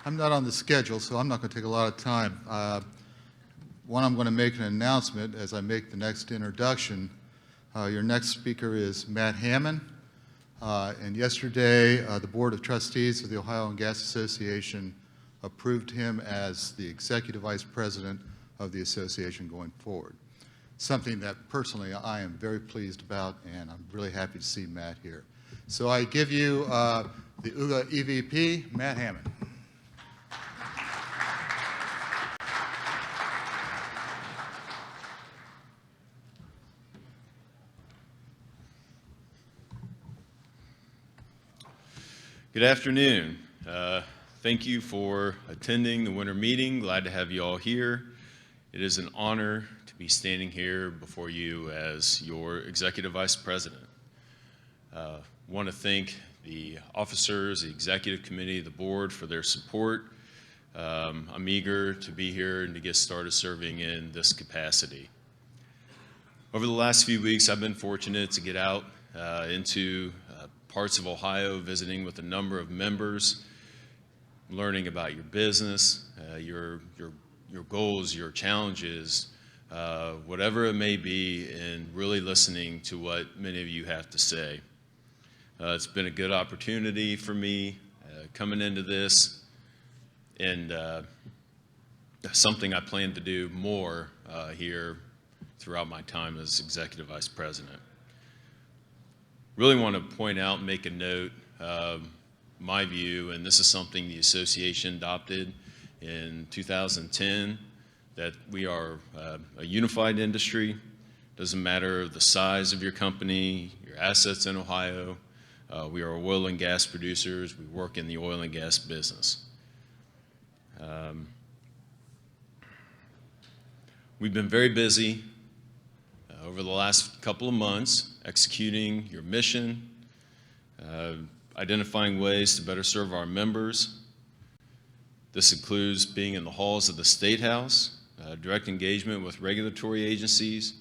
I'm not on the schedule, so I'm not going to take a lot of time. One, I'm going to make an announcement as I make the next introduction. Your next speaker is Matt Hammond. And yesterday, the Board of Trustees of the Ohio Oil and Gas Association approved him as the Executive Vice President of the association going forward. Something that personally I am very pleased about, and I'm really happy to see Matt here. So I give you the OOGA EVP, Matt Hammond. Good afternoon. Thank you for attending the winter meeting. Glad to have you all here. It is an honor to be standing here before you as your Executive Vice President. Want to thank the officers, the Executive Committee, the Board for their support. I'm eager to be here and to get started serving in this capacity. Over the last few weeks, I've been fortunate to get out into parts of Ohio, visiting with a number of members, learning about your business, your goals, your challenges, whatever it may be, and really listening to what many of you have to say. It's been a good opportunity for me coming into this, and something I plan to do more here throughout my time as Executive Vice President. Really want to point out and make a note of my view, and this is something the association adopted in 2010, that we are a unified industry. Doesn't matter the size of your company, your assets in Ohio. We are oil and gas producers. We work in the oil and gas business. We've been very busy over the last couple of months executing your mission, identifying ways to better serve our members. This includes being in the halls of the State House, direct engagement with regulatory agencies,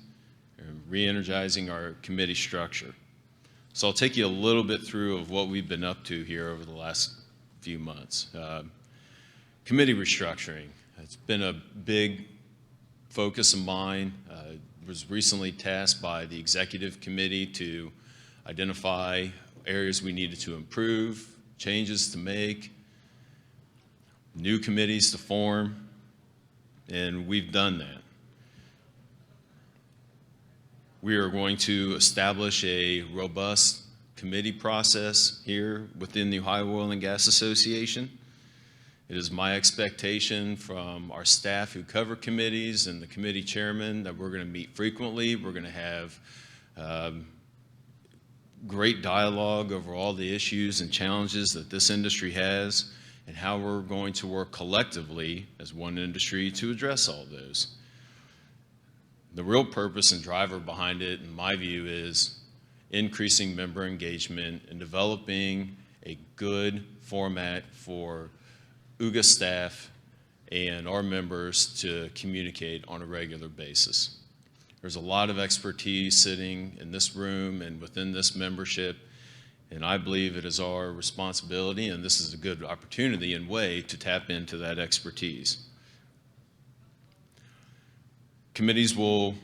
and re-energizing our committee structure. So I'll take you a little bit through of what we've been up to here over the last few months. Committee restructuring. It's been a big focus of mine. Was recently tasked by the Executive Committee to identify areas we needed to improve, changes to make, new committees to form, and we've done that. We are going to establish a robust committee process here within the Ohio Oil and Gas Association. It is my expectation from our staff who cover committees and the committee chairman that we're going to meet frequently. We're going to have great dialogue over all the issues and challenges that this industry has and how we're going to work collectively as one industry to address all those. The real purpose and driver behind it, in my view, is increasing member engagement and developing a good format for OOGA staff and our members to communicate on a regular basis. There's a lot of expertise sitting in this room and within this membership, and I believe it is our responsibility, and this is a good opportunity and way to tap into that expertise. Committees will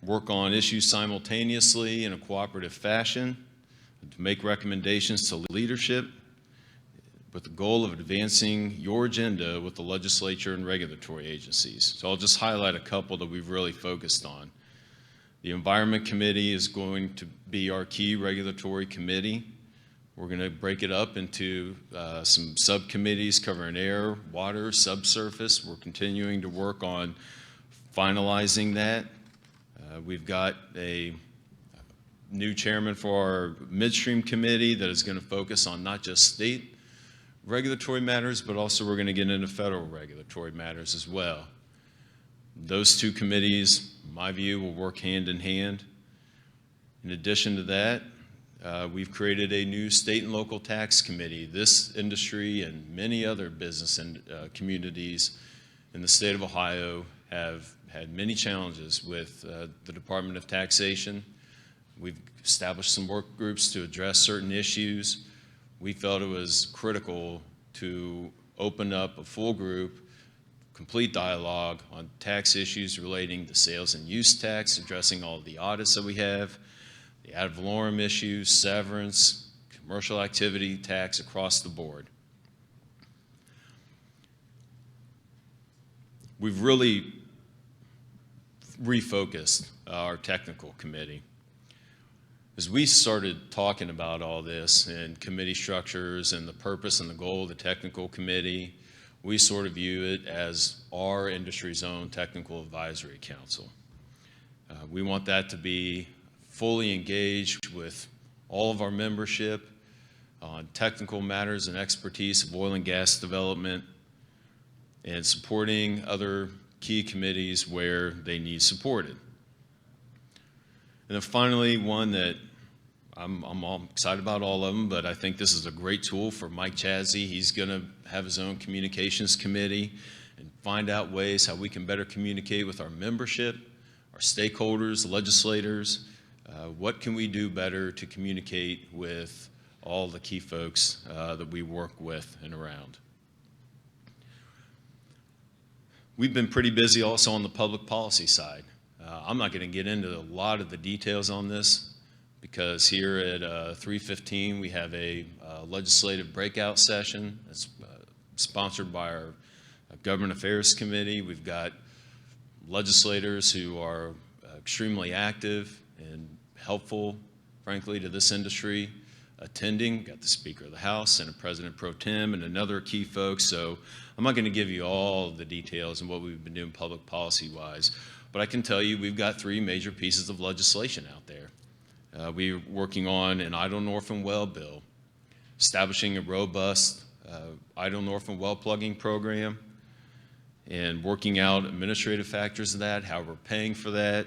work on issues simultaneously in a cooperative fashion to make recommendations to leadership with the goal of advancing your agenda with the legislature and regulatory agencies. So I'll just highlight a couple that we've really focused on. The Environment Committee is going to be our key regulatory committee. We're going to break it up into some subcommittees covering air, water, subsurface. We're continuing to work on finalizing that. We've got a new chairman for our Midstream Committee that is going to focus on not just state regulatory matters, but also we're going to get into federal regulatory matters as well. Those two committees, in my view, will work hand in hand. In addition to that, we've created a new state and local tax committee. This industry and many other business and communities in the state of Ohio have had many challenges with the Department of Taxation. We've established some work groups to address certain issues. We felt it was critical to open up a full group, complete dialogue on tax issues relating to sales and use tax, addressing all of the audits that we have, the ad valorem issues, severance, commercial activity tax across the board. We've really refocused our technical committee. As we started talking about all this and committee structures and the purpose and the goal of the technical committee, we sort of view it as our industry's own technical advisory council. We want that to be fully engaged with all of our membership on technical matters and expertise of oil and gas development and supporting other key committees where they need supported. And then finally, one that I'm all excited about all of them, but I think this is a great tool for Mike Chadsey. He's going to have his own communications committee and find out ways how we can better communicate with our membership, our stakeholders, legislators. What can we do better to communicate with all the key folks that we work with and around? We've been pretty busy also on the public policy side. I'm not going to get into a lot of the details on this because here at 3:15 we have a legislative breakout session that's sponsored by our Government Affairs Committee. We've got legislators who are extremely active and helpful, frankly, to this industry attending. We've got the Speaker of the House, Senate President Pro Tem, and another key folks. So I'm not going to give you all the details and what we've been doing public policy-wise, but I can tell you we've got 3 major pieces of legislation out there. We're working on an idle north and well bill, establishing a robust idle north and well plugging program, and working out administrative factors of that, how we're paying for that.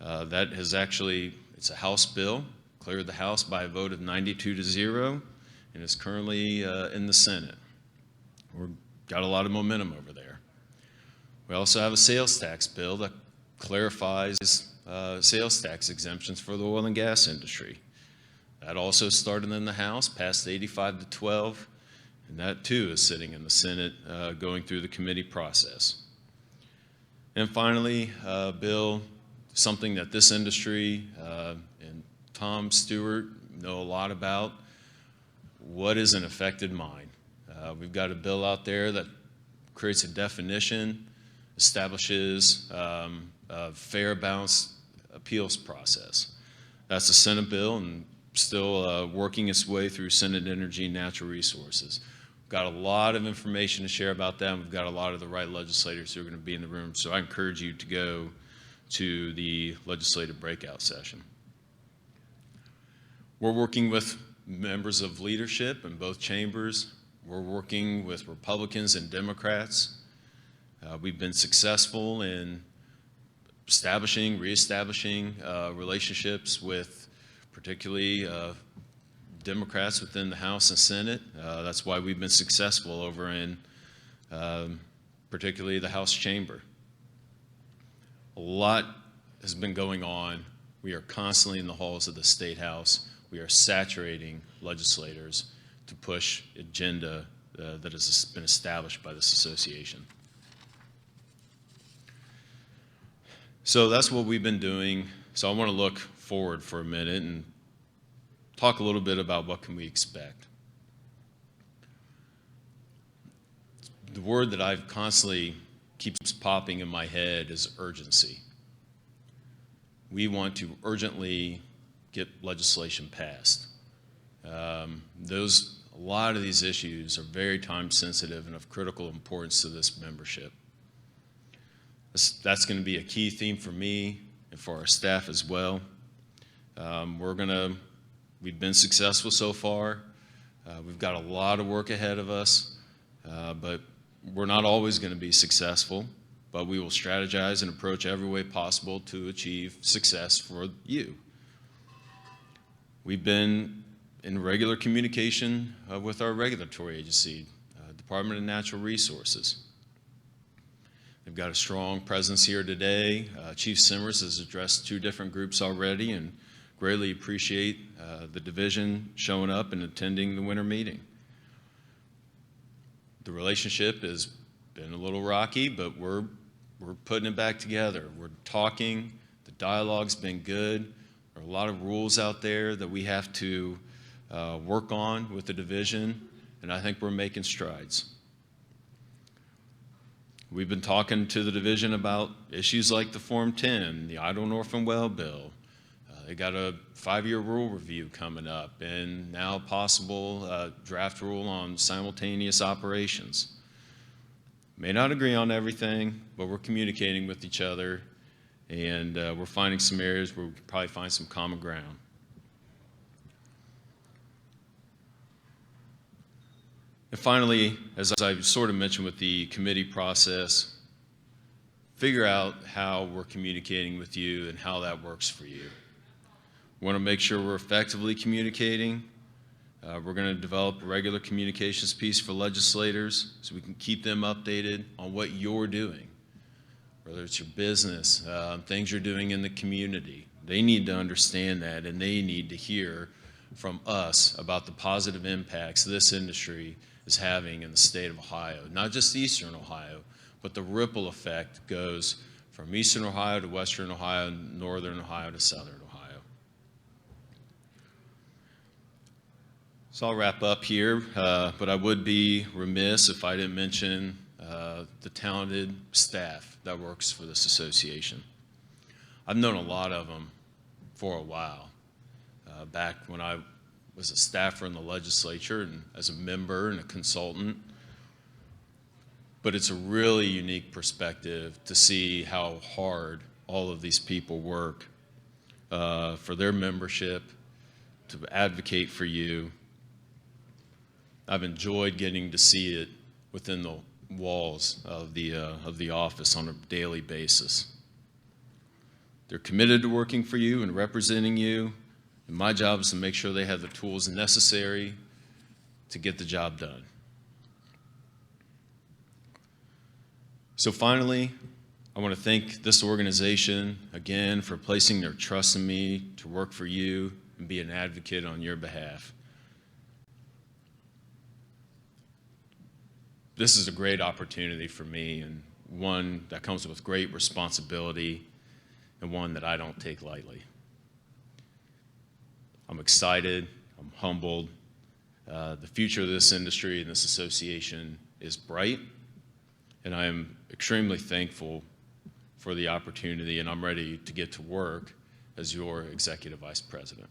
That has actually, it's a House bill, cleared the House by a vote of 92-0, and is currently in the Senate. We've got a lot of momentum over there. We also have a sales tax bill that clarifies sales tax exemptions for the oil and gas industry. That also started in the House, passed 85-12, and that too is sitting in the Senate going through the committee process. And finally, bill, something that this industry and Tom Stewart know a lot about, what is an affected mine? We've got a bill out there that creates a definition, establishes a fair, balanced appeals process. That's a Senate bill and still working its way through Senate Energy and Natural Resources. We've got a lot of information to share about that, and we've got a lot of the right legislators who are going to be in the room, so I encourage you to go to the legislative breakout session. We're working with members of leadership in both chambers. We're working with Republicans and Democrats. We've been successful in establishing, reestablishing relationships with particularly Democrats within the House and Senate. That's why we've been successful over in particularly the House chamber. A lot has been going on. We are constantly in the halls of the State House. We are saturating legislators to push agenda that has been established by this association. So that's what we've been doing. So I want to look forward for a minute and talk a little bit about what can we expect. The word that I've constantly keeps popping in my head is urgency. We want to urgently get legislation passed. A lot of these issues are very time sensitive and of critical importance to this membership. That's going to be a key theme for me and for our staff as well. We've been successful so far. We've got a lot of work ahead of us, but we're not always going to be successful, but we will strategize and approach every way possible to achieve success for you. We've been in regular communication with our regulatory agency, Department of Natural Resources. They've got a strong presence here today. Chief Simmers has addressed 2 different groups already and greatly appreciate the division showing up and attending the winter meeting. The relationship has been a little rocky, but we're putting it back together. We're talking. The dialogue's been good. There are a lot of rules out there that we have to work on with the division, and I think we're making strides. We've been talking to the division about issues like the Form 10, the Idle North and Well bill. They got a 5-year rule review coming up, and now possible draft rule on simultaneous operations. May not agree on everything, but we're communicating with each other, and we're finding some areas where we could probably find some common ground. And finally, as I sort of mentioned with the committee process, figure out how we're communicating with you and how that works for you. We want to make sure we're effectively communicating. We're going to develop a regular communications piece for legislators so we can keep them updated on what you're doing, whether it's your business, things you're doing in the community. They need to understand that, and they need to hear from us about the positive impacts this industry is having in the state of Ohio. Not just Eastern Ohio, but the ripple effect goes from Eastern Ohio to Western Ohio, Northern Ohio to Southern Ohio. So I'll wrap up here, but I would be remiss if I didn't mention the talented staff that works for this association. I've known a lot of them for a while. Back when I was a staffer in the legislature and as a member and a consultant. But it's a really unique perspective to see how hard all of these people work for their membership, to advocate for you. I've enjoyed getting to see it within the walls of the office on a daily basis. They're committed to working for you and representing you. And my job is to make sure they have the tools necessary to get the job done. So finally, I want to thank this organization again for placing their trust in me to work for you and be an advocate on your behalf. This is a great opportunity for me, and one that comes with great responsibility and one that I don't take lightly. I'm excited, I'm humbled. The future of this industry and this association is bright, and I am extremely thankful for the opportunity, and I'm ready to get to work as your Executive Vice President.